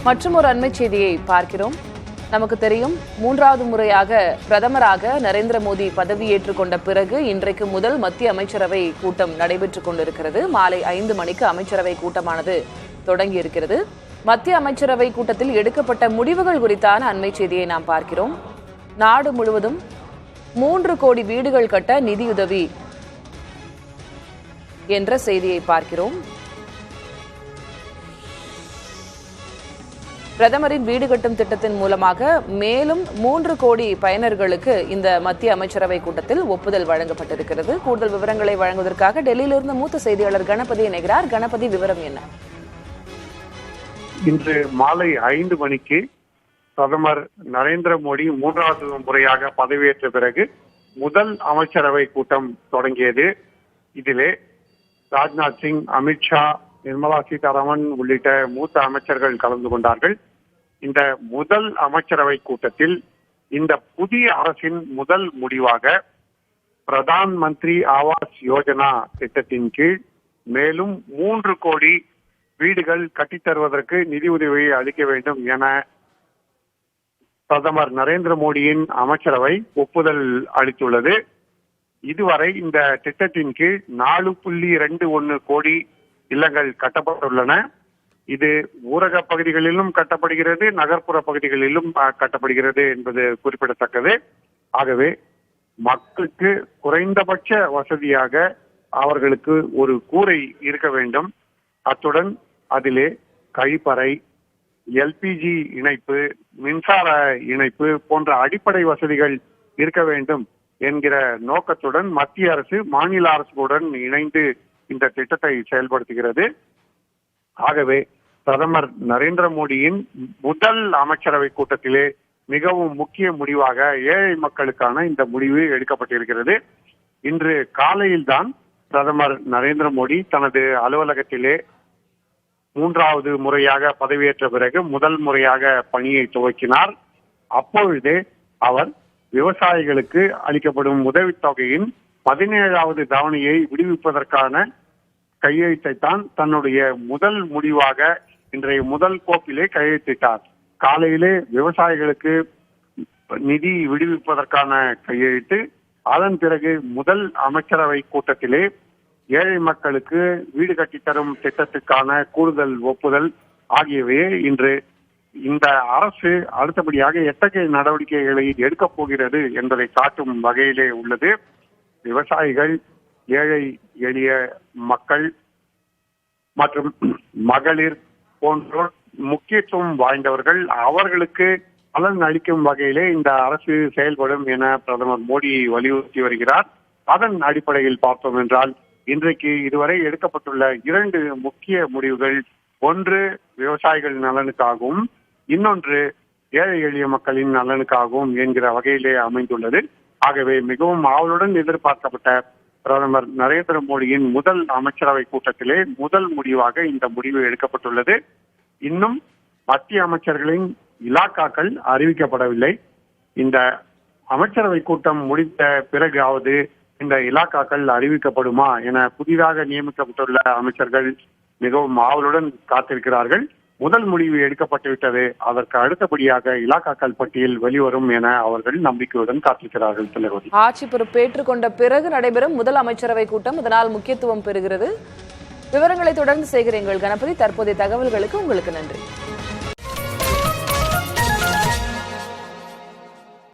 மற்றும் ஒரு அண்மை செய்தியை பார்க்கிறோம். நமக்கு தெரியும், மூன்றாவது முறையாக பிரதமராக நரேந்திர மோடி பதவியேற்றுக் கொண்ட பிறகு இன்றைக்கு முதல் மத்திய அமைச்சரவை கூட்டம் நடைபெற்றுக் கொண்டிருக்கிறது. மாலை 5 மணிக்கு அமைச்சரவை கூட்டமானது தொடங்கியிருக்கிறது. மத்திய அமைச்சரவை கூட்டத்தில் எடுக்கப்பட்ட முடிவுகள் குறித்தான அண்மை செய்தியை நாம் பார்க்கிறோம். நாடு முழுவதும் 3 கோடி வீடுகள் கட்ட நிதியுதவி என்ற செய்தியை பார்க்கிறோம். பிரதமரின் வீடு கட்டும் திட்டத்தின் மூலமாக மேலும் 3 கோடி பயனர்களுக்கு இந்த மத்திய அமைச்சரவை கூட்டத்தில் ஒப்புதல் வழங்கப்பட்டிருக்கிறது. கூடுதல் விவரங்களை வழங்குவதற்காக டெல்லியிலிருந்து மூத்த செய்தியாளர் கணபதி இணைகிறார். கணபதி, விவரம் என்ன? இன்று மாலை 5 மணிக்கு பிரதமர் நரேந்திர மோடி 3வது முறையாக பதவியேற்ற பிறகு முதல் அமைச்சரவை கூட்டம் தொடங்கியது. இதிலே ராஜ்நாத் சிங், அமித்ஷா, நிர்மலா சீதாராமன் உள்ளிட்ட மூத்த அமைச்சர்கள் கலந்து கொண்டார்கள். இந்த முதல் அமைச்சரவை கூட்டத்தில் இந்த புதிய அரசின் முதல் முடிவாக பிரதான் மந்திரி ஆவாஸ் யோஜனா திட்டத்தின் கீழ் மேலும் 3 கோடி வீடுகள் கட்டித்தருவதற்கு நிதியுதவியை அளிக்க வேண்டும் என பிரதமர் நரேந்திர மோடியின் அமைச்சரவை ஒப்புதல் அளித்துள்ளது. இதுவரை இந்த திட்டத்தின் கீழ் 4.21 கோடி இல்லங்கள் கட்டப்பட்டுள்ளன. இது ஊரக பகுதிகளிலும் கட்டப்படுகிறது, நகர்ப்புற பகுதிகளிலும் கட்டப்படுகிறது என்பது குறிப்பிடத்தக்கது. ஆகவே மக்களுக்கு குறைந்தபட்ச வசதியாக அவர்களுக்கு ஒரு கூரை இருக்க வேண்டும். அத்துடன் அதிலே கழிப்பறை, எல்பிஜி இணைப்பு, மின்சார இணைப்பு போன்ற அடிப்படை வசதிகள் இருக்க வேண்டும் என்கிற நோக்கத்துடன் மத்திய அரசு மாநில அரசுடன் இணைந்து இந்த திட்டத்தை செயல்படுத்துகிறது. ஆகவே பிரதமர் நரேந்திர மோடியின் முதல் அமைச்சரவை கூட்டத்திலே மிகவும் முக்கிய முடிவாக ஏழை மக்களுக்கான இந்த முடிவு எடுக்கப்பட்டிருக்கிறது. இன்று காலையில்தான் பிரதமர் நரேந்திர மோடி தனது அலுவலகத்திலே 3வது முறையாக பதவியேற்ற பிறகு முதல் முறையாக பணியை துவக்கினார். அப்பொழுதே அவர் விவசாயிகளுக்கு அளிக்கப்படும் உதவித்தொகையின் 17வது தவணையை விடுவிப்பதற்கான கையெழுத்தை தான் தன்னுடைய முதல் முடிவாக இன்றைய முதல் கோப்பிலே கையெழுத்திட்டார். காலையிலே விவசாயிகளுக்கு நிதி விடுவிப்பதற்கான கையெழுத்து, அதன் பிறகு முதல் அமைச்சரவை கூட்டத்திலே ஏழை மக்களுக்கு வீடு கட்டித்தரும் திட்டத்துக்கான கூடுதல் ஒப்புதல் ஆகியவையே இன்று இந்த அரசு அடுத்தபடியாக எத்தகைய நடவடிக்கைகளை எடுக்கப் போகிறது என்பதை காட்டும் வகையிலே உள்ளது. விவசாயிகள், ஏழை எளிய மக்கள் மற்றும் மகளிர் போன்றோர் முக்கியத்துவம் வாய்ந்தவர்கள், அவர்களுக்கு பலன் அளிக்கும் வகையிலே இந்த அரசு செயல்படும் என பிரதமர் மோடி வலியுறுத்தி வருகிறார். அதன் அடிப்படையில் பார்த்தோம் என்றால் இன்றைக்கு இதுவரை எடுக்கப்பட்டுள்ள 2 முக்கிய முடிவுகள், ஒன்று விவசாயிகள் நலனுக்காகவும் இன்னொன்று ஏழை எளிய மக்களின் நலனுக்காகவும் என்கிற வகையிலே அமைந்துள்ளது. ஆகவே மிகவும் ஆவலுடன் எதிர்பார்க்கப்பட்ட பிரதமர் நரேந்திர மோடியின் முதல் அமைச்சரவை கூட்டத்திலே முதல் முடிவாக இந்த முடிவு எடுக்கப்பட்டுள்ளது. இன்னும் மத்திய அமைச்சர்களின் இலாக்காக்கள் அறிவிக்கப்படவில்லை. இந்த அமைச்சரவை கூட்டம் முடிந்த பிறகாவது இந்த இலாக்காக்கள் அறிவிக்கப்படுமா என புதிதாக நியமிக்கப்பட்டுள்ள அமைச்சர்கள் மிகவும் ஆவலுடன் காத்திருக்கிறார்கள். முதல் முடிவு எடுக்கப்பட்டுவிட்டது, அதற்கு அடுத்தபடியாக இலாக்காக்கள் பட்டியல் வெளிவரும் என அவர்கள் நம்பிக்கையுடன் காத்திருக்கிறார்கள். தலைவர் ஆட்சி பொறுப்பேற்றுக் கொண்ட பிறகு நடைபெறும் முதல் அமைச்சரவை கூட்டம் இதனால் முக்கியத்துவம் பெறுகிறது. விவரங்களை தொடர்ந்து சேகரிங்கள் கணபதி. தற்போதைய தகவல்களுக்கு உங்களுக்கு நன்றி.